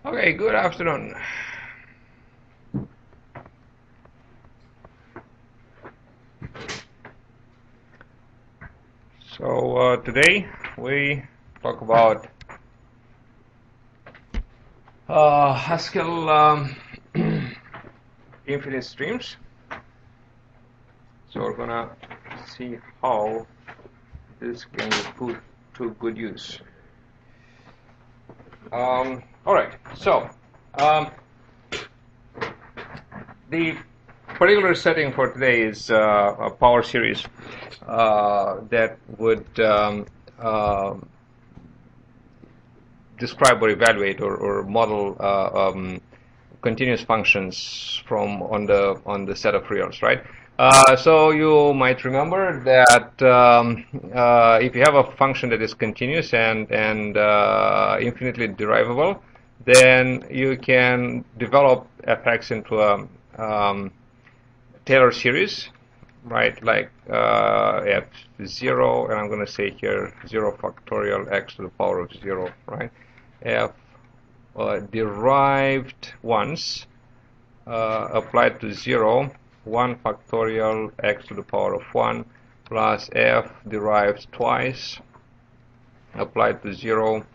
Okay, good afternoon. So today we talk about Haskell infinite streams. So we're gonna see how this can be put to good use. All right. So the particular setting for today is a power series that would describe or evaluate or model continuous functions from on the set of reals, right? So you might remember that if you have a function that is continuous and infinitely derivable, then you can develop fx into a Taylor series, right? Like f0, and I'm going to say here 0 factorial x to the power of 0, right? F derived once applied to 0, 1 factorial x to the power of 1 plus f derived twice applied to 0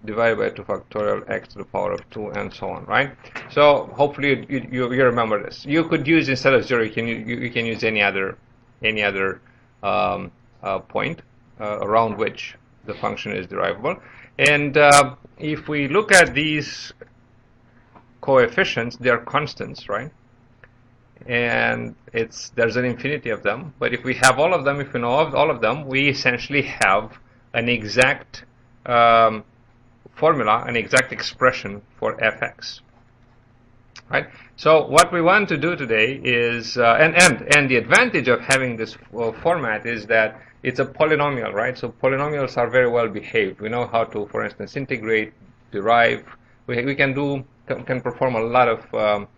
divided by 2 factorial x to the power of 2 and so on, right? So hopefully you remember this. You could use, instead of 0, you can use any other point around which the function is derivable. And if we look at these coefficients, they are constants, right? And there's an infinity of them. But if we have all of them, if we know all of them, we essentially have an exact formula, an exact expression for fx. Right. So what we want to do today is, and the advantage of having this format is that it's a polynomial, right? So polynomials are very well behaved. We know how to, for instance, integrate, derive. We can perform a lot of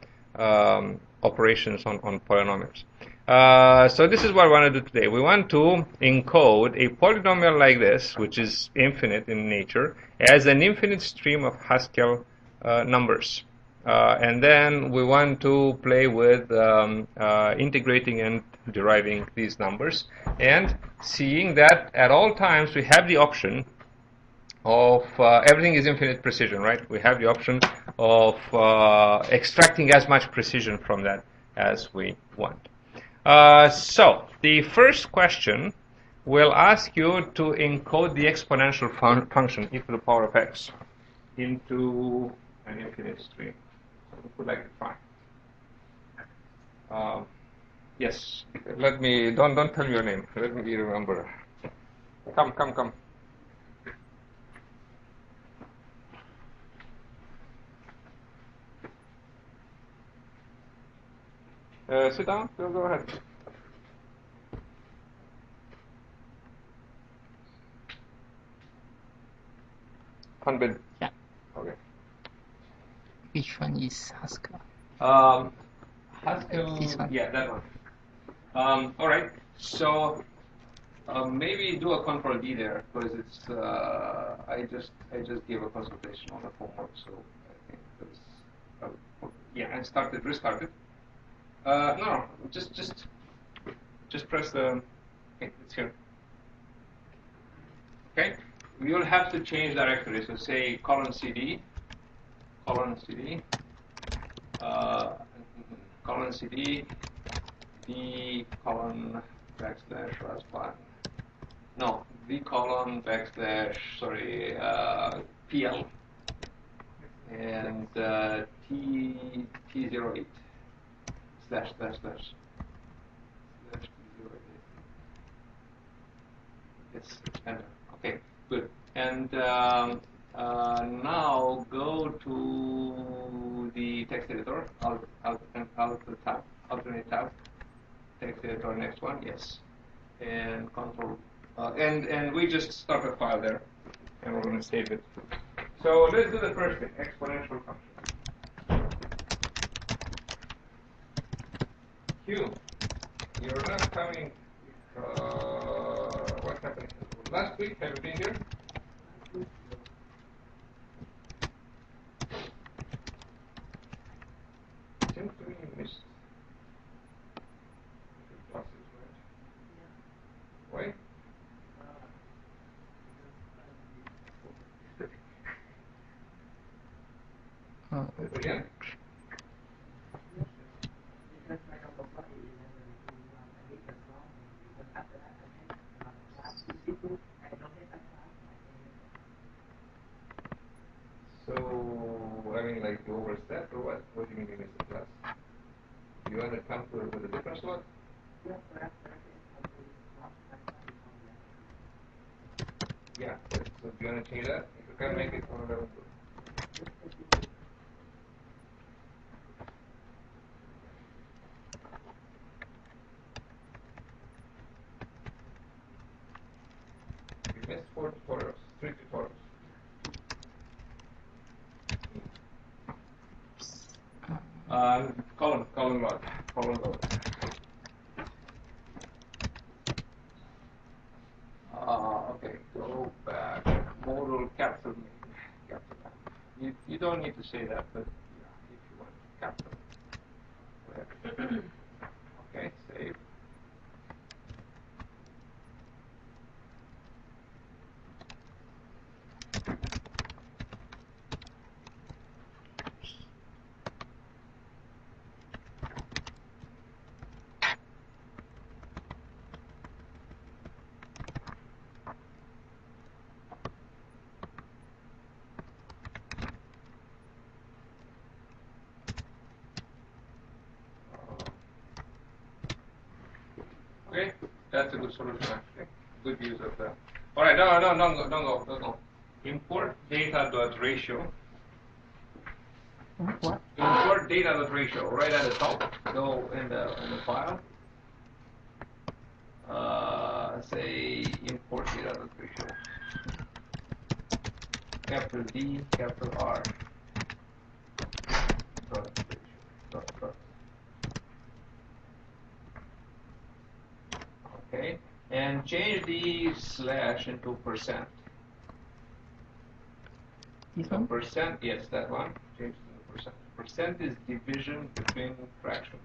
operations on polynomials. So this is what we want to do today. We want to encode a polynomial like this, which is infinite in nature, as an infinite stream of Haskell numbers. And then we want to play with integrating and deriving these numbers and seeing that at all times we have the option of everything is infinite precision, right? We have the option of extracting as much precision from that as we want. So the first question will ask you to encode the exponential function e to the power of x into an infinite stream. Who would like to try? Yes. Let me don't tell me your name. Let me remember. Come. Sit down. Go ahead. Hanbin. Yeah. Okay. Which one is Haskell? Haskell. This one. Yeah, that one. All right. So maybe do a Control D there, because it's I just gave a consultation on the homework, so I think there's yeah, and restarted. No, just press the. Okay, it's here. Okay, you'll have to change directory. So say :cd, :cd, d /1. No, v : pl and t08 / /t08. It's enter. Okay, good. And now go to the text editor, alternate tab, text editor, next one, yes, and control, and we just start a file there, and we're going to save it. So let's do the first thing, exponential function. Q, you're not coming. What happened last week? Have you been here? Again? So, I mean, like you overstep or what? What do you mean you missed the class? You want to come with a different slot? Yeah. So do you want to change that? If you can make it from 11 to. You missed 4 tutorials, 3 tutorials. Column log. Okay, go back. Modal capital name. You don't need to say that, but yeah, if you want capital. Whatever. Okay, save. Okay, that's a good solution actually. Good use of that. All right, no, don't go. Import data.ratio. What? Import data.ratio right at the top. Go in the file. Say import data.ratio. Capital D, capital R. Dot ratio. Dot. Okay, and change the slash into percent. This So one? percent, yes, that one. Change it to percent. Percent is division between fractions,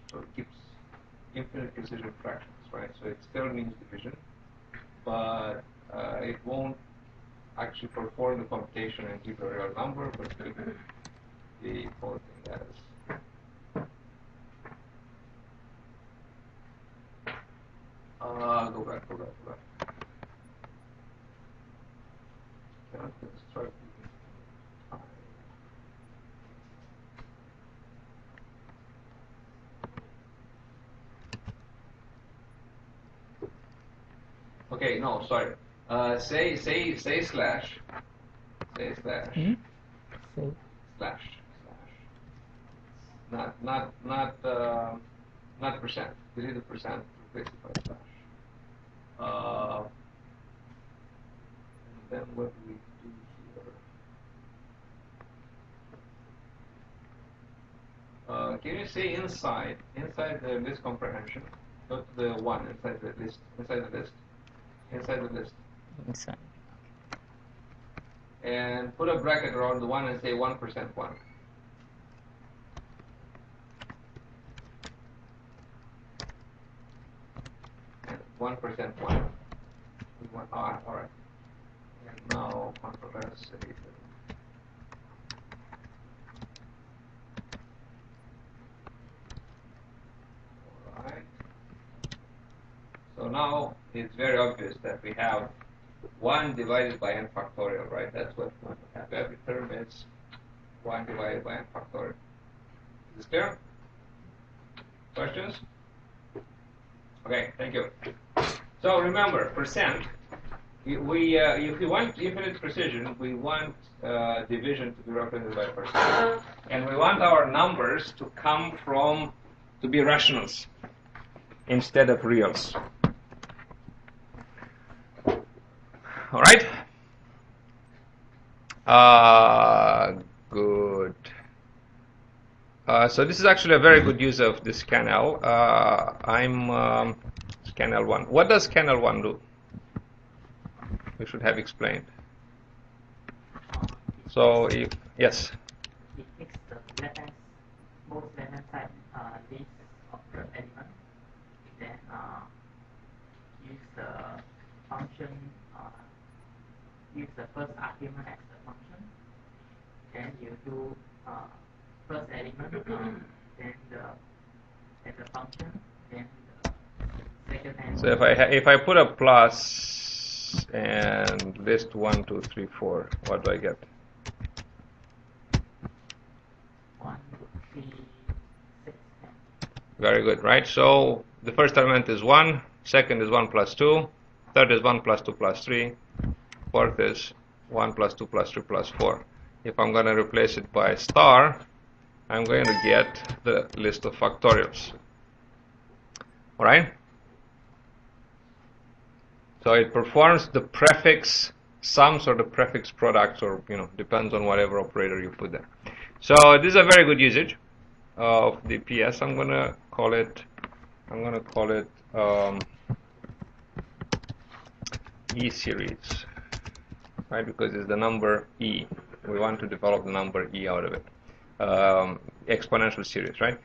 so it keeps infinite precision fractions, right? So it still means division, but it won't actually perform the computation and give a real number, but it will be quoting as. Go back. Can't construct the okay, no, sorry. Say slash. Say slash. Hmm? Say. Slash. Not percent. Delete the percent, replace it by slash. And then what do we do here? Can you say inside the list comprehension? Go to the one inside the list. Inside. And put a bracket around the one and say 1% 1. And 1% 1. We want all right. And now Ctrl S save it. Alright. So now it's very obvious that we have 1 divided by n factorial, right? That's what we have. Every term is 1 divided by n factorial. Is this clear? Questions? Okay, thank you. So remember, percent. If we want infinite precision, we want division to be represented by percent, and we want our numbers to come from to be rationals instead of reals. All right. Good. So this is actually a very good use of this scanl. I'm scanl1. What does scanl1 do? We should have explained. So if yes. It takes the most left-hand side list of the element, then use the function, use the first argument as the function, then you do first element, then the function, then the second element. So if I put a plus and list 1, 2, 3, 4, what do I get? 1, 3, 6, 10. Very good, right? So the first element is 1, second is 1 plus 2, third is 1 plus 2 plus 3, fourth is 1 plus 2 plus 3 plus 4. If I'm going to replace it by star, I'm going to get the list of factorials. All right? So it performs the prefix sums or the prefix products, or depends on whatever operator you put there. So this is a very good usage of the PS. I'm going to call it E series, right? Because it's the number E. We want to develop the number E out of it. Exponential series, right?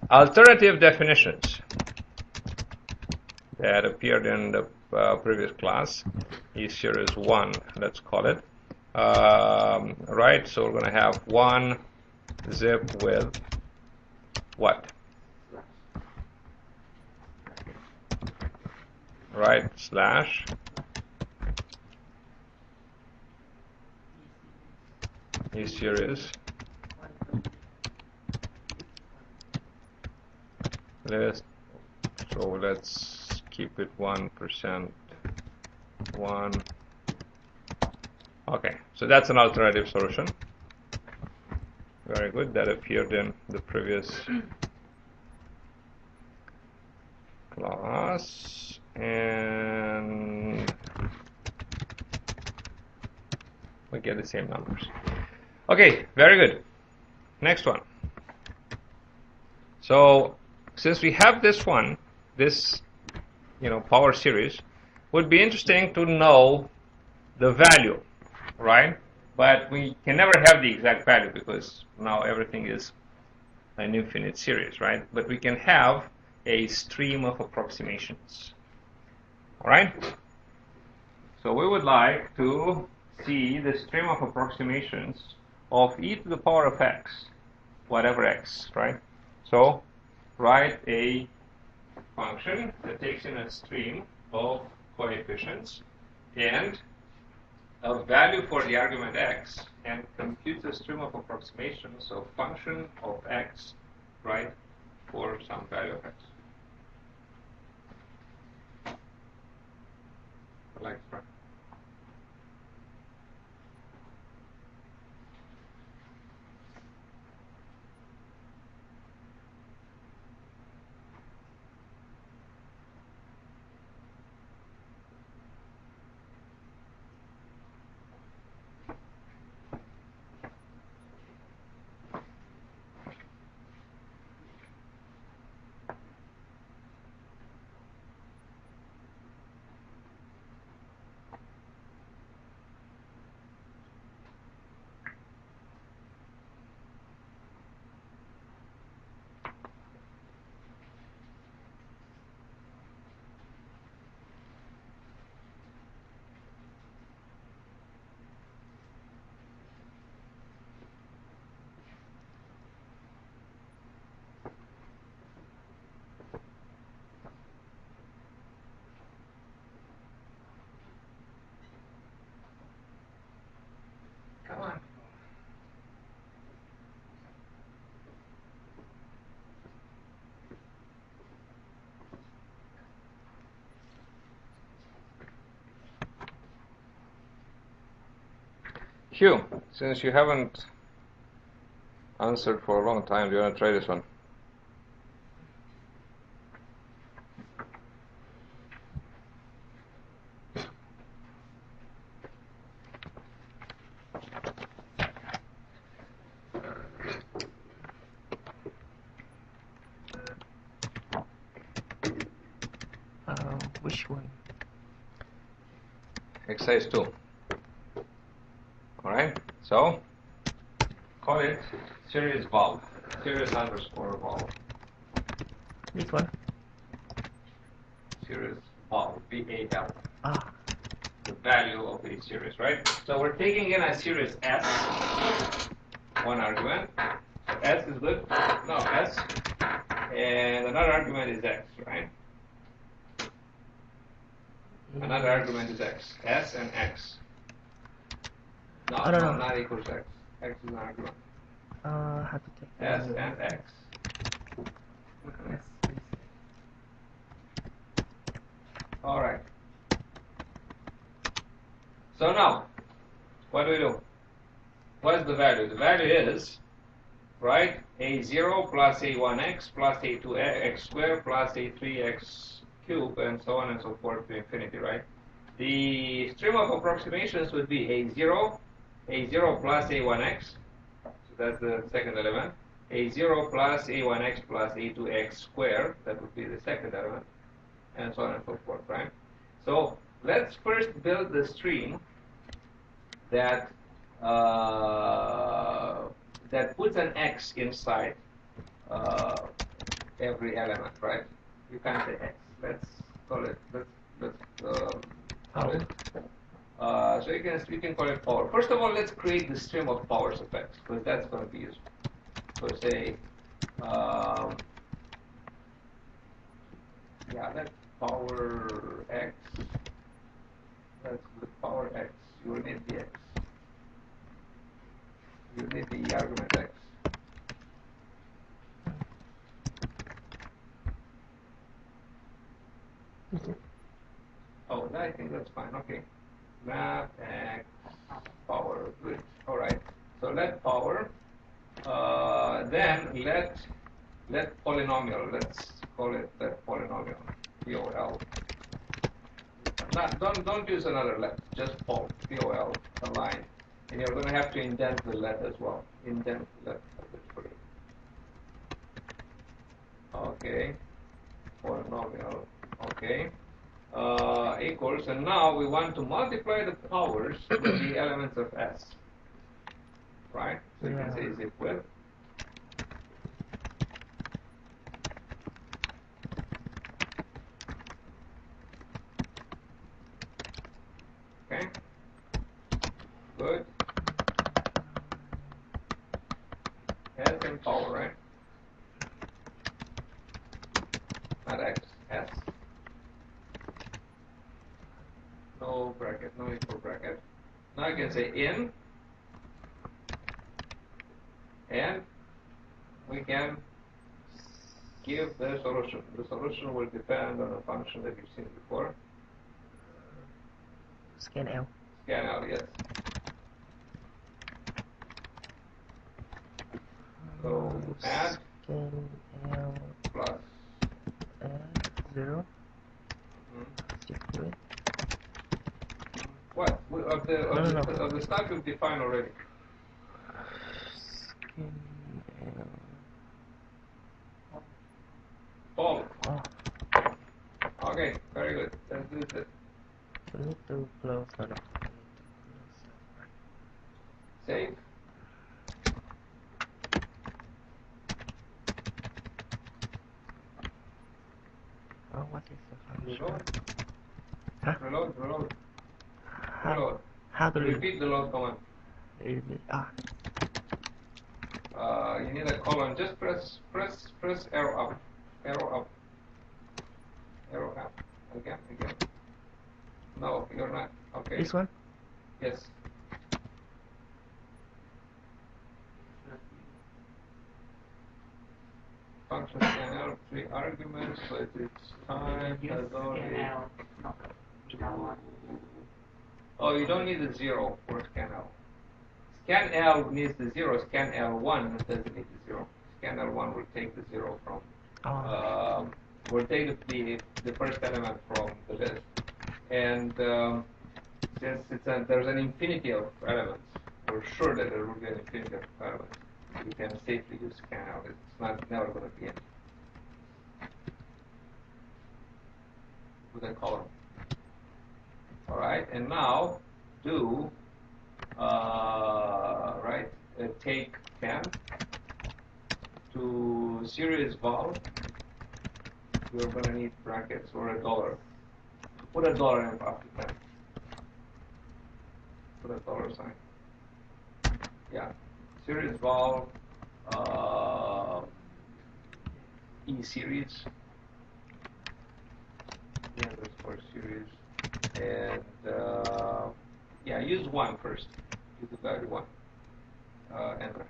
Alternative definitions that appeared in the previous class. E series 1, let's call it. Right, so we're going to have 1 zip with what? Right, slash E series list. So let's keep it 1%, 1. Okay, so that's an alternative solution. Very good. That appeared in the previous class, and we get the same numbers. Okay, very good. Next one. So since we have this one, this power series, would be interesting to know the value, right? But we can never have the exact value because now everything is an infinite series, right? But we can have a stream of approximations. All right? So we would like to see the stream of approximations of e to the power of x, whatever x, right? So write a function that takes in a stream of coefficients and a value for the argument x and computes a stream of approximations of function of x, right, for some value of x. Like that. Come on. Hugh, since you haven't answered for a long time, do you want to try this one? Which one? Exercise 2. Alright, so call it series valve, series underscore valve. This one? Series valve, VAL. Ah, The value of the series, right? So we're taking in a series S, one argument. So S is good. No, S. And another argument is X, right? Another argument is X. S and X. No, Oh, no, no, no. not equals X. X is an argument. Have to take S and X. Yes, please. All right. So now, what do we do? What is the value? The value is, right, a0 plus a1x plus a2x squared plus a3x cubed and so on and so forth to infinity, right? The stream of approximations would be a0 plus a1x, so that's the second element, a0 plus a1x plus a2x squared, that would be the second element, and so on and so forth, right? So let's first build the stream that that puts an x inside every element, right? You can't say x. Let's call it. Let's call it. So you can call it power. First of all, let's create the stream of powers of x, because that's going to be useful. So say, yeah, let power x. That's the power x. You will need the x. You need the argument x. Oh, I think that's fine. Okay. Map x power. Good. All right. So let power. Then let polynomial. Let's call it let polynomial. POL. Don't use another let. Just POL. POL. A line. And you're going to have to indent the let as well. Indent the let. Okay. Polynomial. Okay. Equals, and now we want to multiply the powers with the elements of S. Right? So you can say is equal. Okay. Good. S and power, right? Not X, S. No bracket, no equal bracket. Now I can say in, and we can give the solution. The solution will depend on a function that you've seen before. Scan L. Scan L, yes. So add Scan L plus add 0. Equal. What? Of the stuff we've defined already. Scan L. All. Oh, Okay, very good. Let's do this. we need to close. No, no. Save. Oh, what is the function? Reload. Huh? Reload. How to Repeat the load command. You need a colon. Just press arrow up. Arrow up. Again. No, you're not. Okay. This one? Yes. Function scan out 3 arguments, so it's time has already. Oh, you don't need the 0 for scan L. Scan L needs the 0. Scan L1 doesn't need the 0. Scan L1 will take the 0 from. We'll take the first element from the list, and since there's an infinity of elements, we're sure that there will be an infinity of elements. You can safely use scan out. It's never going to be empty. With a column. All right, and now do take 10 to series val. We're going to need brackets or a dollar. Put a dollar in after 10. Put a dollar sign. Yeah. series valve, E series, E underscore series, and yeah, use 1 first. Use the value 1. Enter.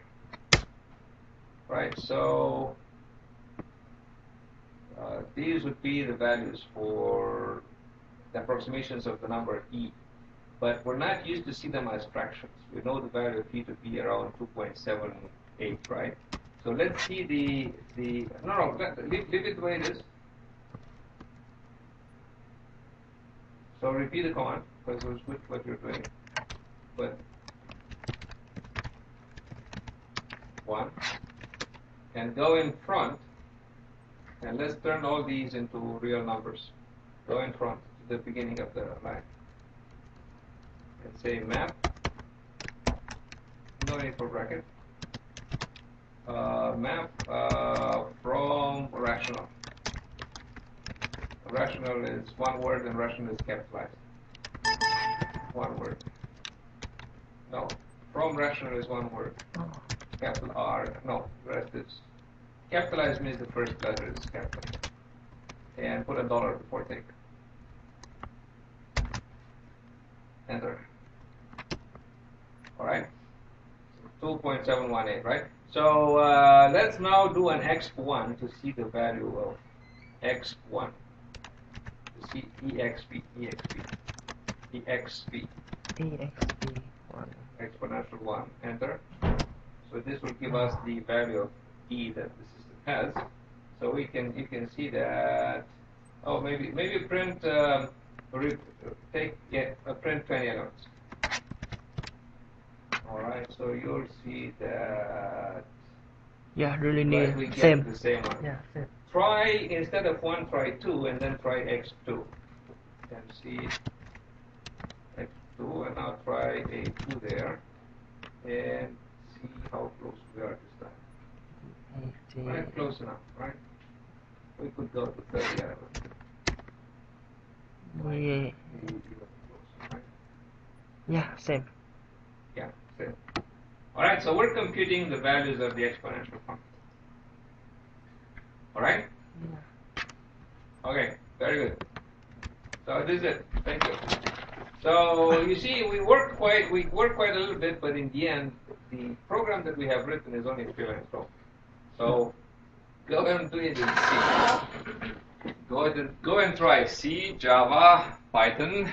Right, so these would be the values for the approximations of the number E. But we're not used to see them as fractions. We know the value of E to be around 2.78, right? So let's see leave it the way it is. So repeat the command, because it was good what you're doing. But 1, and go in front, and let's turn all these into real numbers. Go in front to the beginning of the line. And say map, no need for bracket, map from rational. Rational is 1 word and rational is capitalized. 1 word. No, from rational is 1 word. Capital R, no, the rest is capitalized means the first letter is capital. And put a dollar before take. Enter. Alright, 2.718, right? So let's now do an exp1 to see the value of x1. To see exp, exp 1. exponential 1. Enter. So this will give us the value of E that the system has. So you can see that. Oh, maybe print print 20 elements. Alright, so you'll see that. Yeah, really near. Right, we get Same. the same one. Yeah, same. Try, instead of 1, try 2, and then try x2. And see x2, and now try a 2 there, and see how close we are this time. 18. Right, close enough, right? We could go to 30 elements. Yeah. Maybe even closer, right? Yeah, same. Yeah, same. Alright, so we're computing the values of the exponential function. Alright? Yeah. Okay, very good. So this is it. Thank you. So you see, we work quite a little bit, but in the end, the program that we have written is only 3 lines long. So go and do it in C. Go and try C, Java, Python.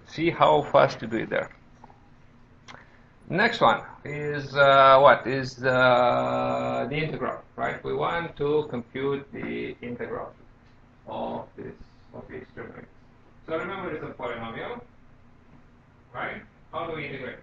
See how fast you do it there. Next one is what is the integral, right? We want to compute the integral of the experiment. So remember, it's a polynomial, right? How do we integrate?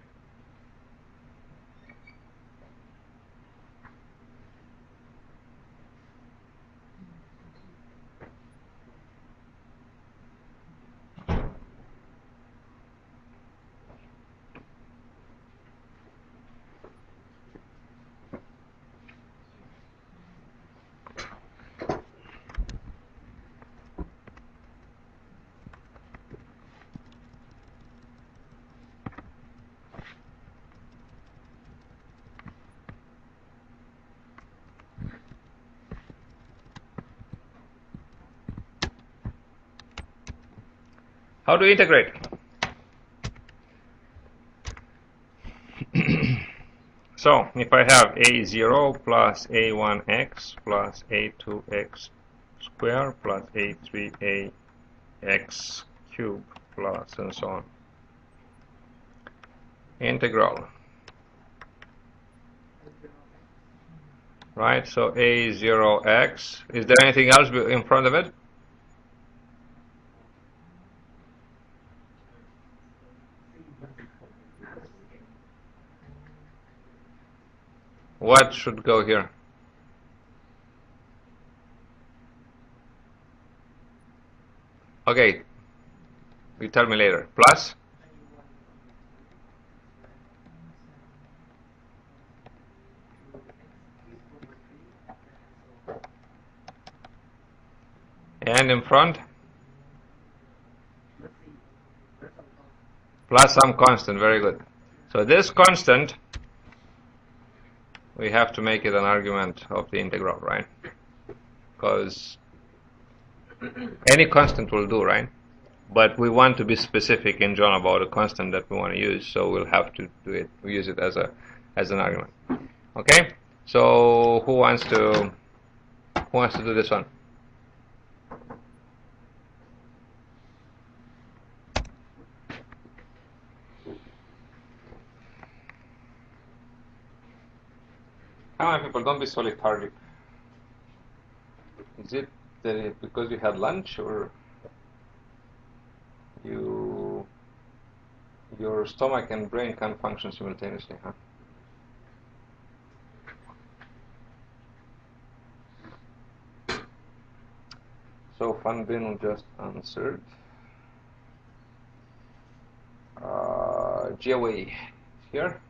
How do we integrate? So if I have a0 plus a1x plus a2x squared plus a3ax cubed plus and so on. Integral. Right, so a0x. Is there anything else in front of it? What should go here? Okay, you tell me later. Plus? And in front? Plus some constant, very good. So this constant, we have to make it an argument of the integral, right? Because any constant will do, right? But we want to be specific in John about a constant that we want to use, so we'll have to do it. We use it as an argument. Okay. So who wants to do this one? Come on, people, don't be so lethargic. Is it because you had lunch, or your stomach and brain can't function simultaneously, huh? So Fanbin just answered. Jiawei here.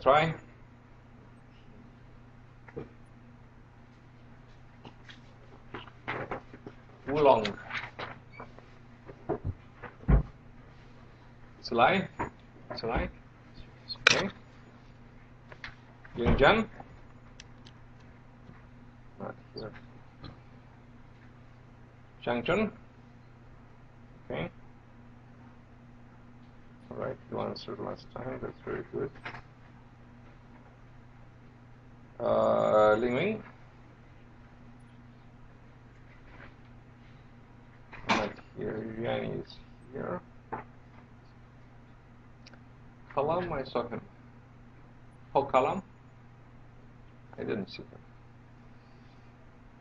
Try. Wulong. Salai. Salai. Okay. Yingjian. Not here. Changchun. Okay. All right. You answered last time. That's very good. Lingming. Not here. Yuan is here. Kalam, I saw him. Oh, Kalam? I didn't see him.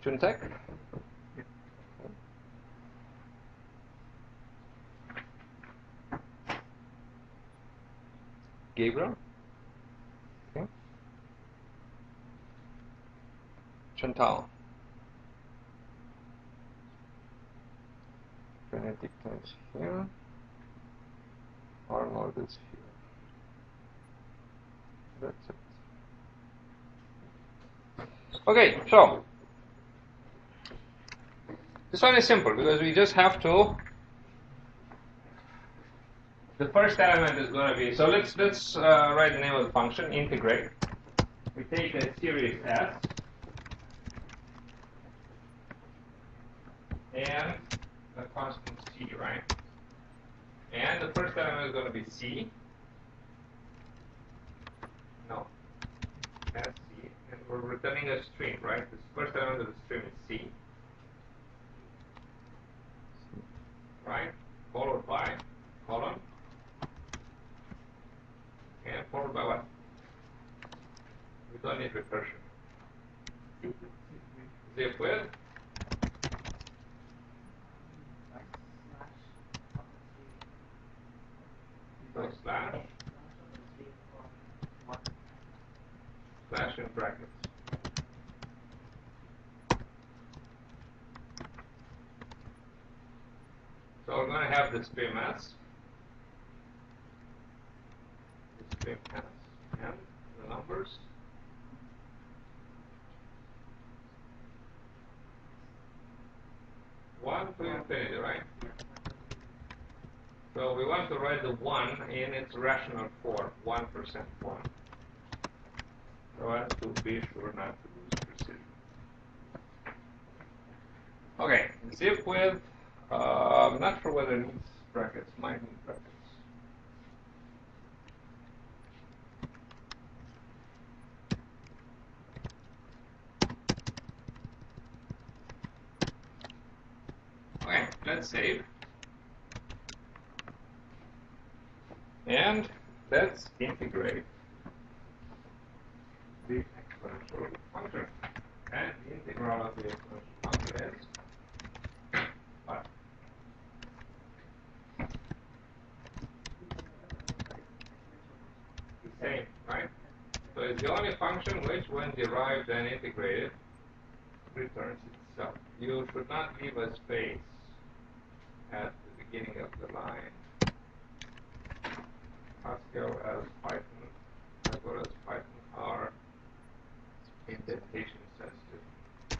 Chuntek? Gabriel? Okay. Chantal? Benedict is here. Arnold is here. That's it. Okay, so this one is simple because we just have to. The first element is going to be, so let's write the name of the function, integrate. We take a series S and a constant C, right? And the first element is going to be C. No. That's C. And we're returning a string, right? The first element of the string is C. Right? Followed by colon. And followed by what? We don't need recursion. Zip with slash in brackets. So we're going to have the stream S. The stream S and the numbers. One to infinity, right? So we want to write the 1 in its rational form, 1% 1. So as to be sure not to lose precision. Okay, zip with, I'm not sure whether it needs brackets, might need brackets. Okay, let's save. And let's integrate the exponential function. And the integral of the exponential function is what? The same, right? So it's the only function which, when derived and integrated, returns itself. You should not leave a space at the beginning of the line. Pascal as Python, as well as Python are indentation sensitive,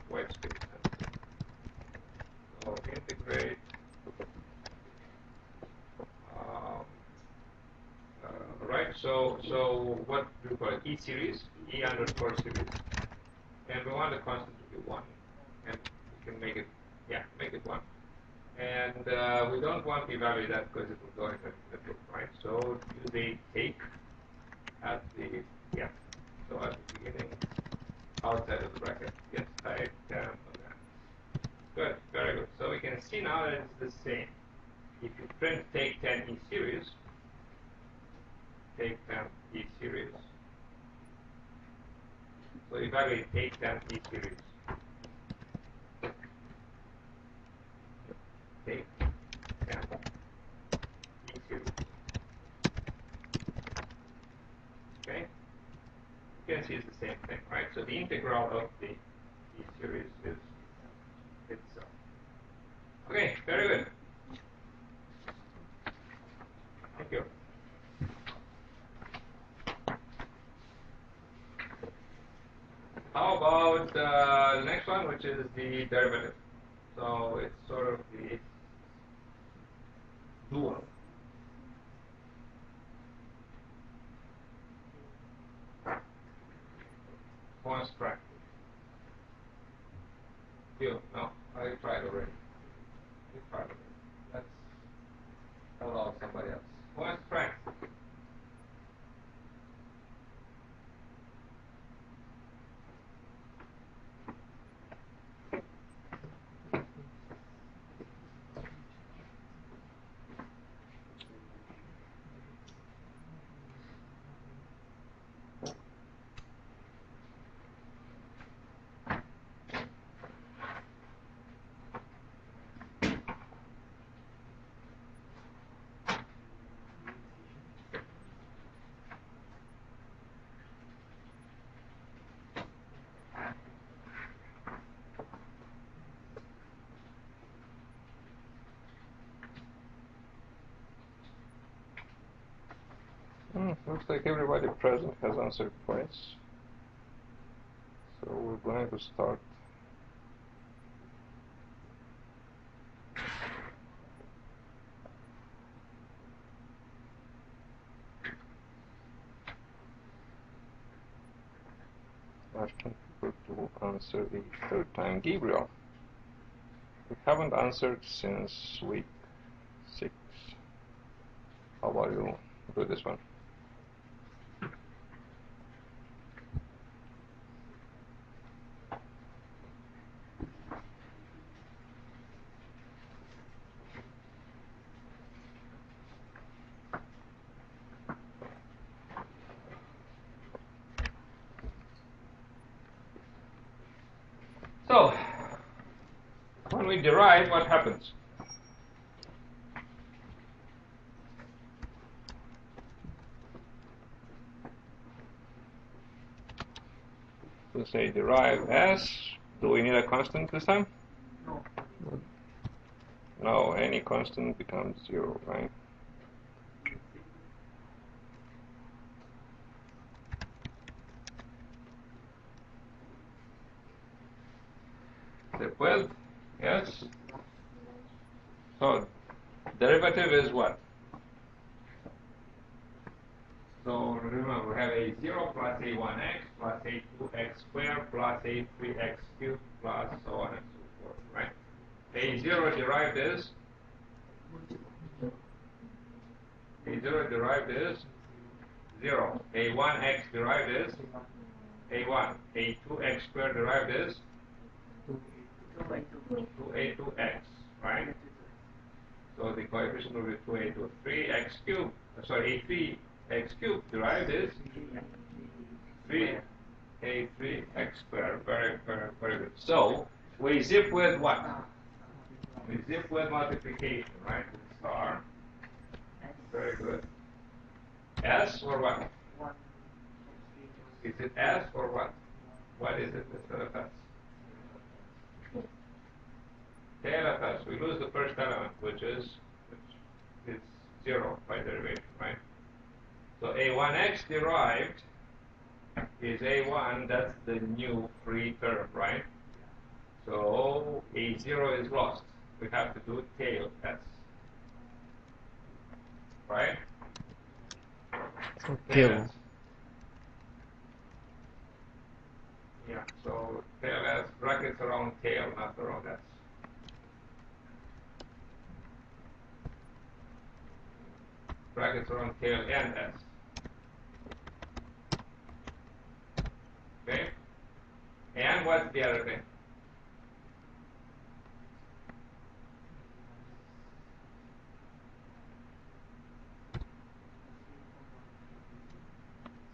white space sensitive. So integrate So what do we call it? E series, E underscore series. And we want the constant to be 1. And we can make it, yeah, make it 1. And we don't want to evaluate that because it will go into the loop, right? So do they take at the, yeah, so at the beginning, outside of the bracket. Yes, I can do that. Good, very good. So we can see now that it's the same. If you print take 10 E series, take 10 E series. So evaluate take 10 E series. Take 10 E series. Okay? You can see it's the same thing, right? So the integral of the E series is itself. Okay, very good. Thank you. How about the next one, which is the derivative? So it's sort of the dual. Construct. You? No, I tried already. You tried already. Let's allow somebody else. Construct. Looks like everybody present has answered twice. So we're going to start. Asking people to answer the third time. Gabriel, we haven't answered since week 6. How about you do this one? So, when we derive, what happens? We'll say derive as, do we need a constant this time? No. No, any constant becomes 0, right? Well, yes. So, derivative is what? So remember, we have a0 plus a1x plus a2x squared plus a3x cubed plus so on and so forth, right? A0 derived is? A0 derived is 0. A1x derived is a1. A2x squared derived is 2a2x, right? So the coefficient will be 2a2. 3x cubed, sorry, a3x cubed derived is 3a3x squared. Very, very, very good. So we zip with what? We zip with multiplication, right? With star. Very good. S or what? Is it S or what? What is it instead of S? Tail of S. We lose the first element, which is 0 by derivation, right? So a1x derived is a1. That's the new free term, right? So a0 is lost. We have to do tail S, right? So tail tail. S. Yeah, so tail S, brackets around tail, not around S. Brackets around tail and S. Okay? And what's the other thing?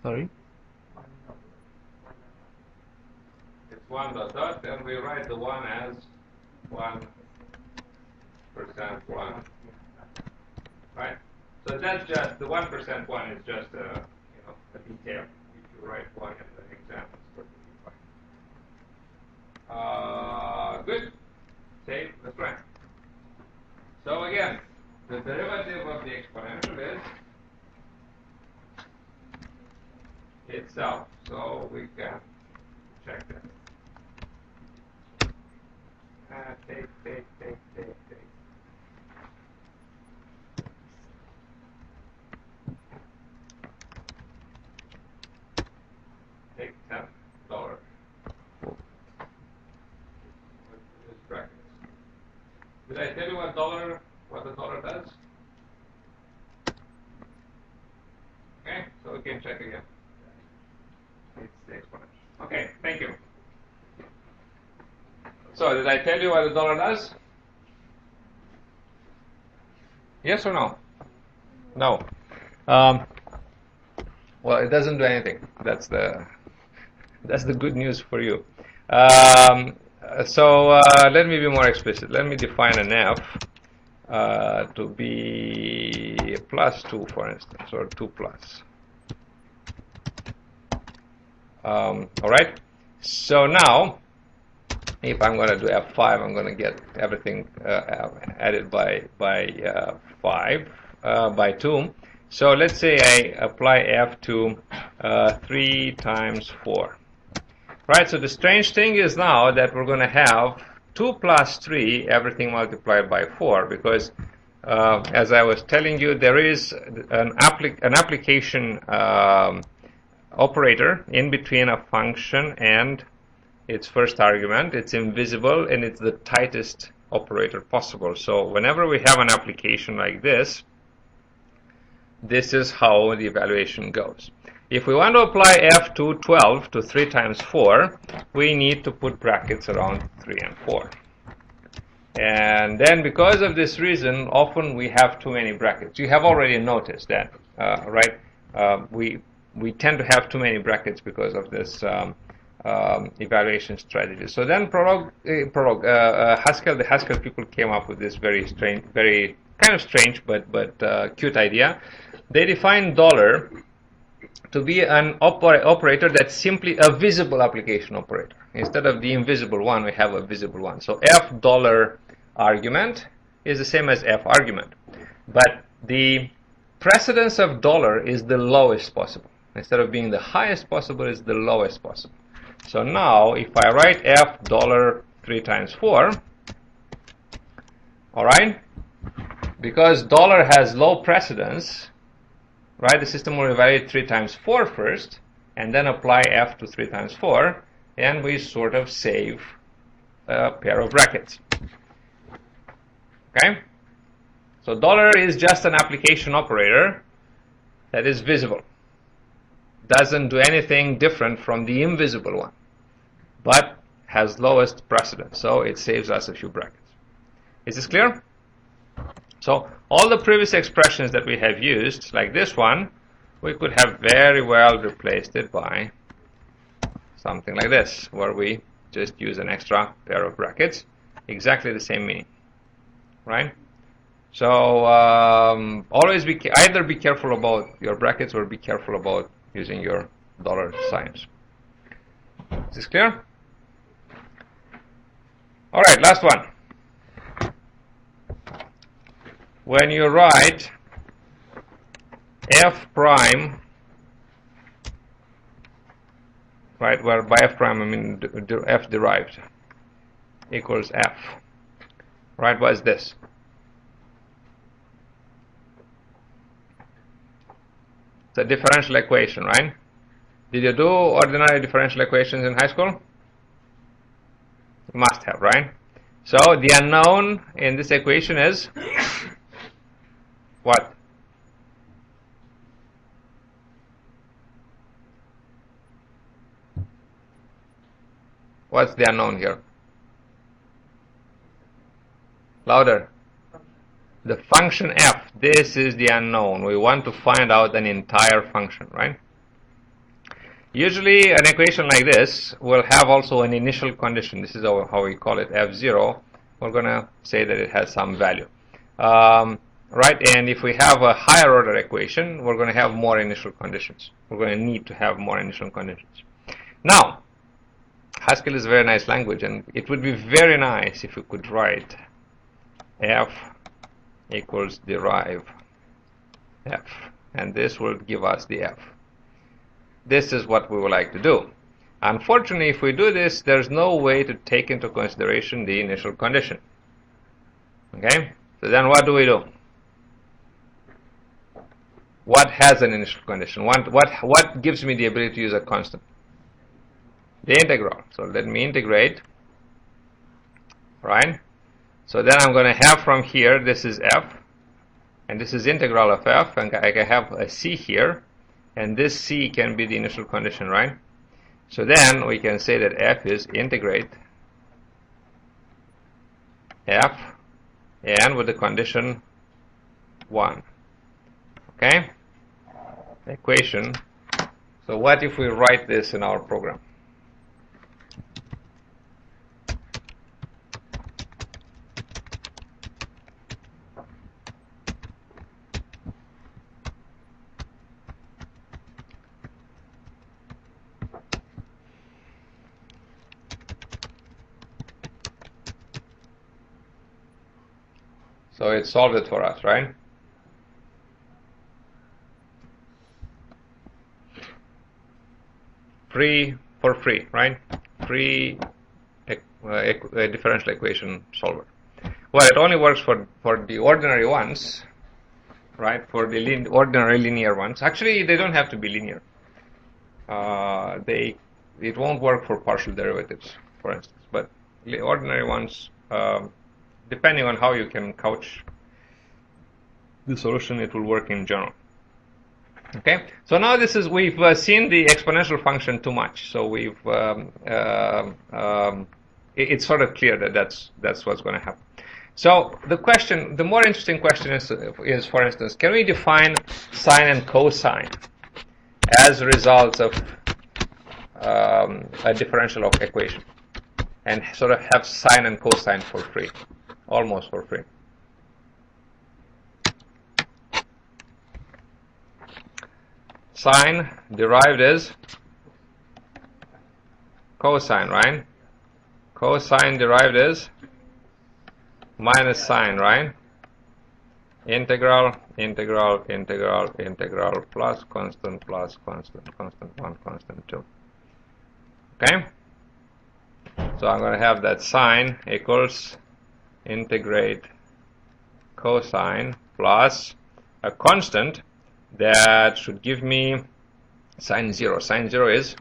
Sorry. It's 1 dot dot, and we write the 1 as 1%, 1. Right? So that's just, the 1% 1 is just a, a detail. If you write 1 in the exam, it's perfectly fine. Good. Save, let's run. So again, the derivative of the exponential is itself. So we can check that. Take. Take $10. Brackets. Did I tell you what the dollar does? Okay, so we can check again. It's the exponential. Okay, thank you. So did I tell you what the dollar does? Yes or no? No. Well, it doesn't do anything. That's the good news for you. So let me be more explicit. Let me define an f to be plus 2, for instance, or 2 plus. All right. So now, if I'm going to do f5, I'm going to get everything added by 5 by 2. So let's say I apply f to 3 times 4. Right, so the strange thing is now that we're going to have 2 plus 3, everything multiplied by 4, because as I was telling you, there is an application operator in between a function and its first argument. It's invisible, and it's the tightest operator possible. So whenever we have an application like this, this is how the evaluation goes. If we want to apply f to 12 to 3 times 4, we need to put brackets around 3 and 4. And then because of this reason, often we have too many brackets. You have already noticed that, right? We tend to have too many brackets because of this evaluation strategy. So then Haskell, the Haskell people came up with this very strange, very kind of strange but cute idea. They define dollar to be an operator that's simply a visible application operator. Instead of the invisible one, we have a visible one. So f dollar argument is the same as f argument. But the precedence of dollar is the lowest possible. Instead of being the highest possible, it's the lowest possible. So now, if I write f dollar 3 times 4, all right, because dollar has low precedence, right, the system will evaluate 3 times 4 first, and then apply f to 3 times 4, and we sort of save a pair of brackets. Okay? So dollar is just an application operator that is visible. Doesn't do anything different from the invisible one, but has lowest precedence, so it saves us a few brackets. Is this clear? So all the previous expressions that we have used, like this one, we could have very well replaced it by something like this, where we just use an extra pair of brackets, exactly the same meaning, right? So always either be careful about your brackets or be careful about using your dollar signs. Is this clear? All right, last one. When you write f prime, right, where by f prime I mean f derived, equals f, right, what is this? It's a differential equation, right? Did you do ordinary differential equations in high school? You must have, right? So the unknown in this equation is what? What's the unknown here? Louder. The function f. This is the unknown. We want to find out an entire function, right? Usually an equation like this will have also an initial condition. This is how we call it, f0. We're going to say that it has some value. Right? And if we have a higher order equation, we're going to have more initial conditions. We're going to need to have more initial conditions. Now, Haskell is a very nice language, and it would be very nice if we could write f equals derive f, and this will give us the f. This is what we would like to do. Unfortunately, if we do this, there's no way to take into consideration the initial condition. Okay? So then what do we do? What has an initial condition? What gives me the ability to use a constant? The integral. So let me integrate. Right? So then I'm going to have from here, this is f, and this is integral of f, and I can have a c here, and this c can be the initial condition, right? So then we can say that f is integrate f, and with the condition 1. Okay? Equation. So what if we write this in our program? So it solved it for us, right? Free for free, right? Free differential equation solver. Well, it only works for the ordinary ones, right? For the ordinary linear ones. Actually, they don't have to be linear. It won't work for partial derivatives, for instance. But the ordinary ones, depending on how you can couch the solution, it will work in general. Okay, so now we've seen the exponential function too much, so it's sort of clear that that's what's going to happen. So the more interesting question is, for instance, can we define sine and cosine as results of a differential equation, and sort of have sine and cosine for free, almost for free? Sine derived is cosine, right? Cosine derived is minus sine, right? Integral, integral, integral, integral, plus constant, constant 1, constant 2. Okay? So I'm going to have that sine equals integrate cosine plus a constant that should give me sine 0. Sine 0 is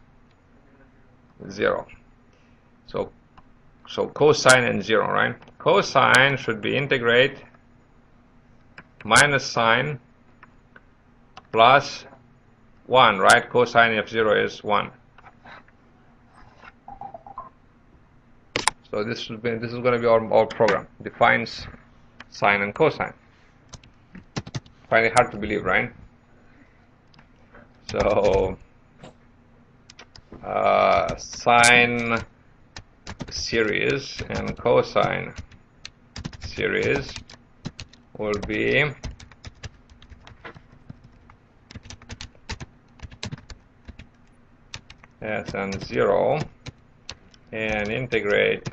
0. So cosine and 0, right? Cosine should be integrate minus sine plus 1, right? Cosine of 0 is 1. So this is going to be our program. Defines sine and cosine. Find it hard to believe, right? So sine series and cosine series will be s and 0 and integrate,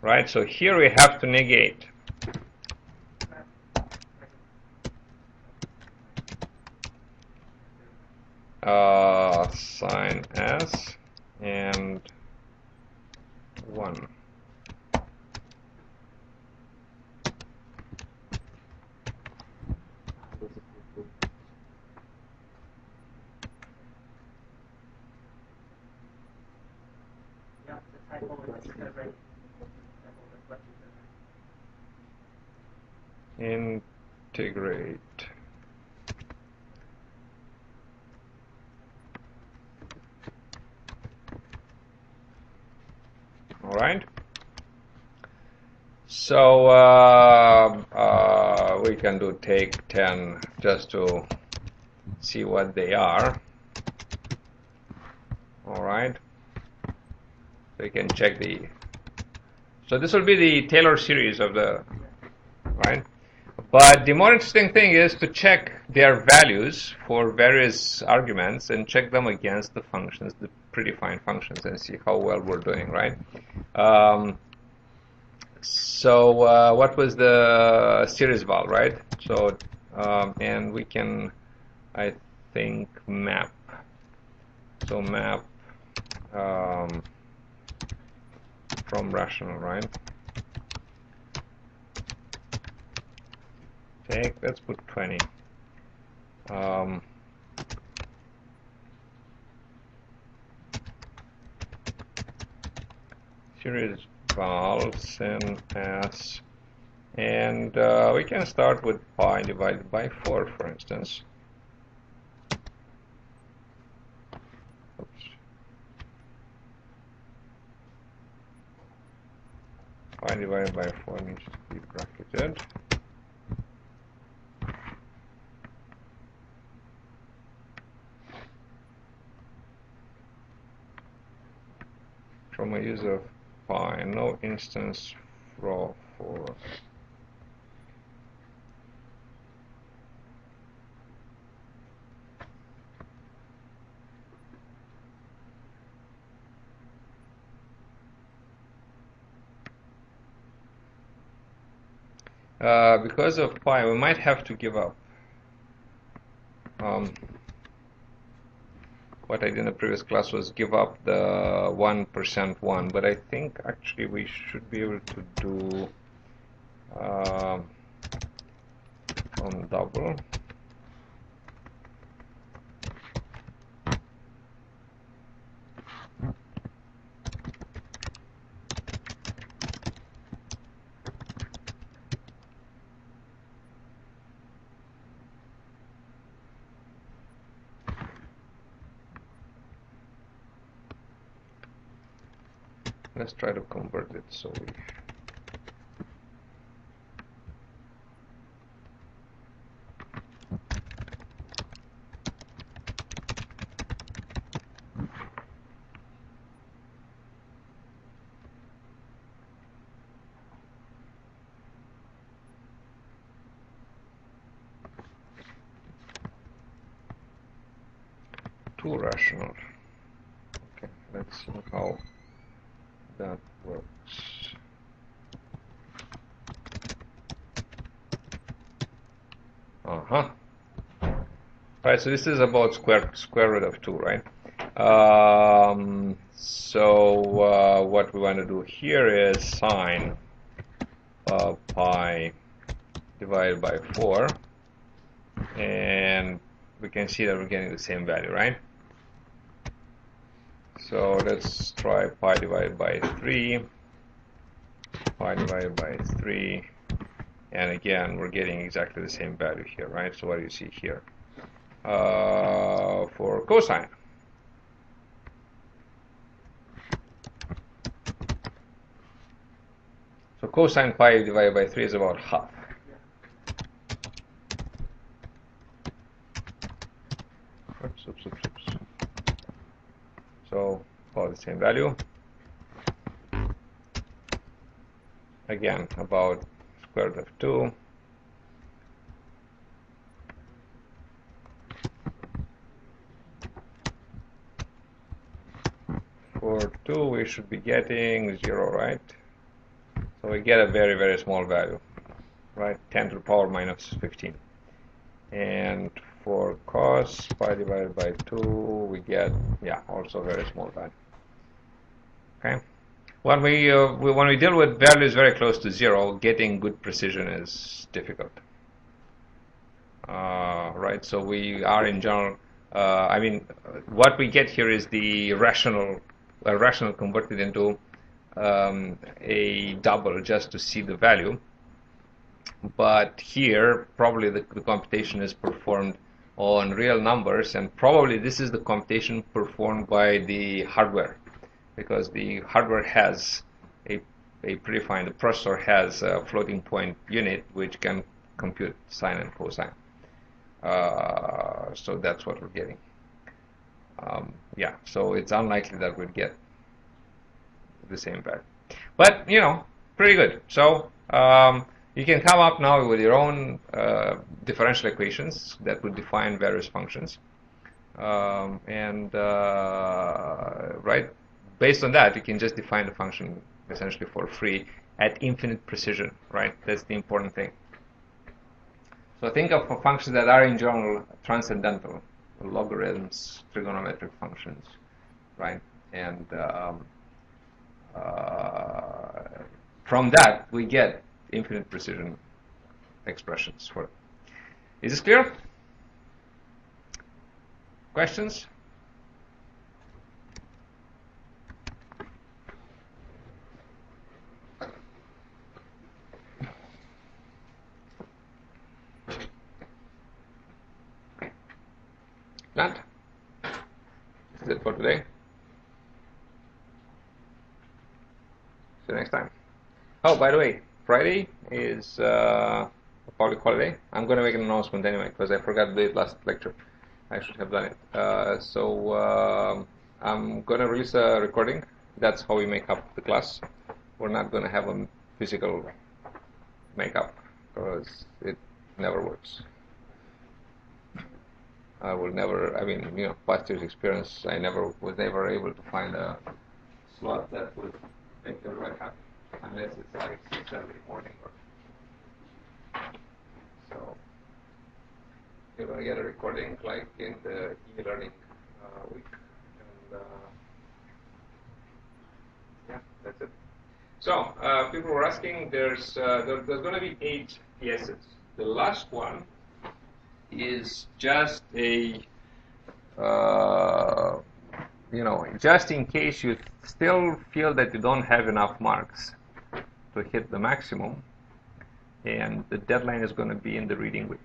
right? So here we have to negate sine s and 1. integrate. All right. So we can do take 10 just to see what they are. All right. So you can check the. So this will be the Taylor series of the, right? But the more interesting thing is to check their values for various arguments and check them against the functions, the predefined functions, and see how well we're doing, right? So what was the series val, right? So and we can, I think, map. So map from rational, right? Take, let's put 20. Series val sin s, and we can start with pi divided by 4, for instance. Oops. Pi divided by 4 needs to be bracketed. From a use of pi, no instance for because of pi, we might have to give up. What I did in the previous class was give up the 1% one, but I think actually we should be able to do on double. Let's try to convert it so we. Two rational. Okay, let's see how that works. Right, so this is about square root of 2, right? So what we want to do here is sine pi divided by 4, and we can see that we're getting the same value, right? So let's try pi divided by 3, pi divided by 3, and again we're getting exactly the same value here, right? So what do you see here? For cosine, so cosine pi divided by 3 is about half. Oops. So about the same value. Again, about square root of 2. For 2, we should be getting 0, right? So we get a very, very small value, right? 10 to the power minus 15. And for cos pi divided by 2, we get, yeah, also very small value. Okay. When we deal with values very close to 0, getting good precision is difficult. Right. So we are in general. I mean, what we get here is the rational converted into a double just to see the value. but here probably the computation is performed on real numbers, and probably this is the computation performed by the hardware, because the hardware has a predefined, the processor has a floating point unit which can compute sine and cosine. So that's what we're getting. Yeah, so it's unlikely that we'd get the same value. But, pretty good. So you can come up now with your own differential equations that would define various functions. Right, based on that, you can just define the function essentially for free at infinite precision, right? That's the important thing. So think of functions that are in general transcendental, logarithms, trigonometric functions, right? And from that, we get infinite precision expressions for it. Is this clear? Questions? Not? This is it for today. See you next time. Oh, by the way, Friday is a public holiday. I'm going to make an announcement anyway because I forgot to do it last lecture. I should have done it. So I'm going to release a recording. That's how we make up the class. We're not going to have a physical makeup because it never works. I will never, past year's experience, I was never able to find a slot that would make everybody happy, unless it's like Saturday morning. So you're going to get a recording like in the e-learning week. And yeah, that's it. So people were asking, there's going to be 8 PSs. The last one is just a, just in case you still feel that you don't have enough marks to hit the maximum, and the deadline is going to be in the reading week,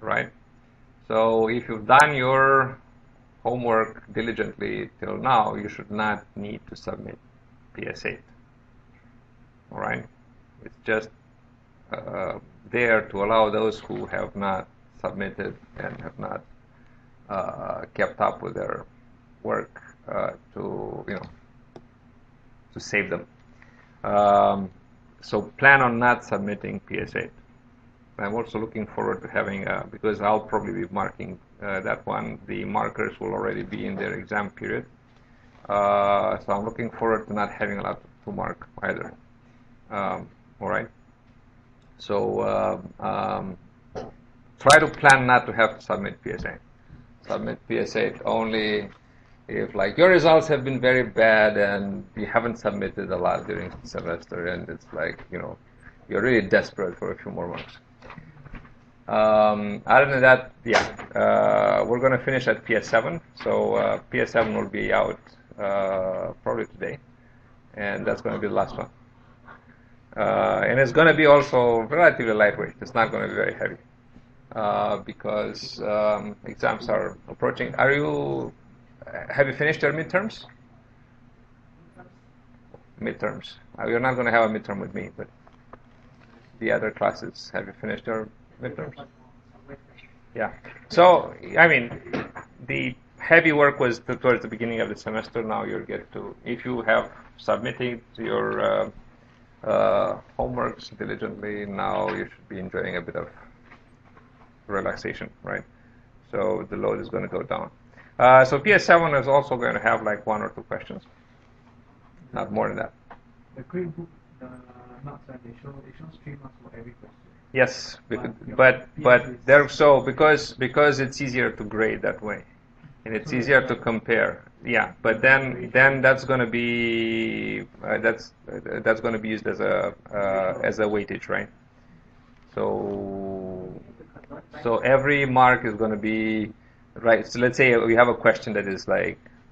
right? So if you've done your homework diligently till now, you should not need to submit PS8, all right? It's just there to allow those who have not submitted and have not kept up with their work to save them. So plan on not submitting PS8. I'm also looking forward to having because I'll probably be marking that one. The markers will already be in their exam period. So I'm looking forward to not having a lot to mark either. All right. So try to plan not to have to submit PS8. Submit PS8 only if your results have been very bad and you haven't submitted a lot during the semester, and it's you're really desperate for a few more marks. Other than that, yeah, we're going to finish at PS7. So PS7 will be out probably today, and that's going to be the last one. And it's going to be also relatively lightweight. It's not going to be very heavy. Because exams are approaching. Have you finished your midterms? Midterms. You're not going to have a midterm with me, but the other classes, have you finished your midterms? Yeah. So, the heavy work was towards the beginning of the semester. Now you'll get to, if you have submitted your homeworks diligently, now you should be enjoying a bit of relaxation, right? So the load is going to go down. So PS7 is also going to have 1 or 2 questions, not more than that. The grade book, the marks that they show 3 marks for every question. Yes, but because it's easier to grade that way, and it's easier to compare. Yeah, but then that's going to be that's going to be used as a weightage, right? So every mark is going to be, right, so let's say we have a question that is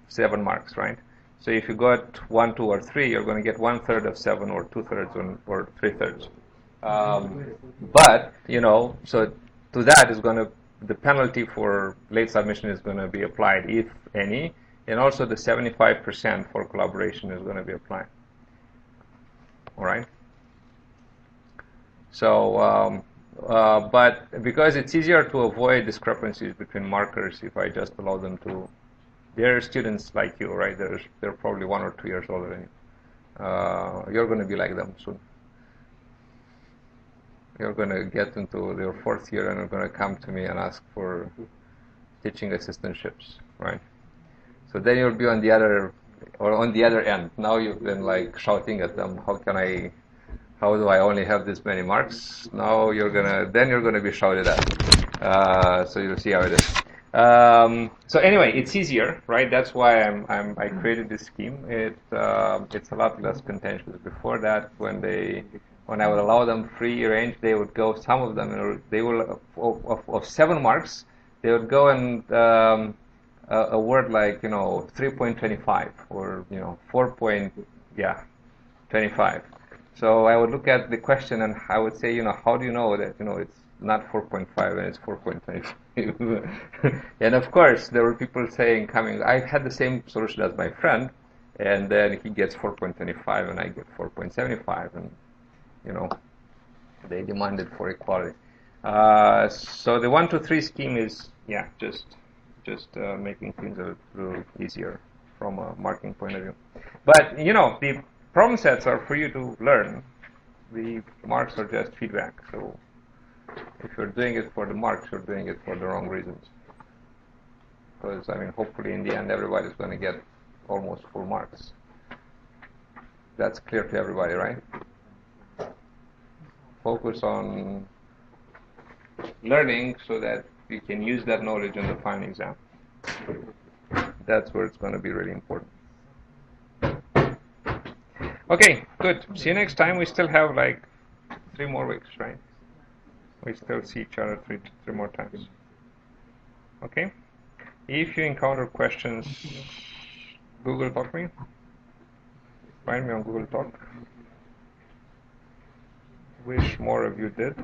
7 marks, right? So if you got 1, 2, or 3, you're going to get 1/3 of 7, or 2/3, or 3/3, But so to that is going to the penalty for late submission is going to be applied, if any, and also the 75% for collaboration is going to be applied. All right. So, but because it's easier to avoid discrepancies between markers if I just allow them to. They're students like you, right? They're probably 1 or 2 years older than you. You're going to be like them soon. You're going to get into your 4th year and you're going to come to me and ask for teaching assistantships, right? So then you'll be on the other end. Now you've been like shouting at them, how do I only have this many marks? Now you're gonna be shouted at. So you'll see how it is. So anyway, it's easier, right? That's why I created this scheme. It's a lot less contentious. Before that, when I would allow them free range, they would go. Some of them, they will of 7 marks, they would go and a word like 3.25 or 4.25. So I would look at the question and I would say, how do you know that it's not 4.5 and it's 4.25? And of course, there were people coming. I had the same solution as my friend, and then he gets 4.25 and I get 4.75, and they demanded for equality. So the 1, 2, 3 scheme is just making things a little easier from a marking point of view. But the problem sets are for you to learn. The marks are just feedback. So if you're doing it for the marks, you're doing it for the wrong reasons. Because hopefully in the end everybody's going to get almost full marks. That's clear to everybody, right? Focus on learning so that you can use that knowledge in the final exam. That's where it's going to be really important. Okay, good. See you next time. We still have like 3 more weeks, right? We still see each other three more times. Okay? If you encounter questions, Google Talk me. Find me on Google Talk. Wish more of you did.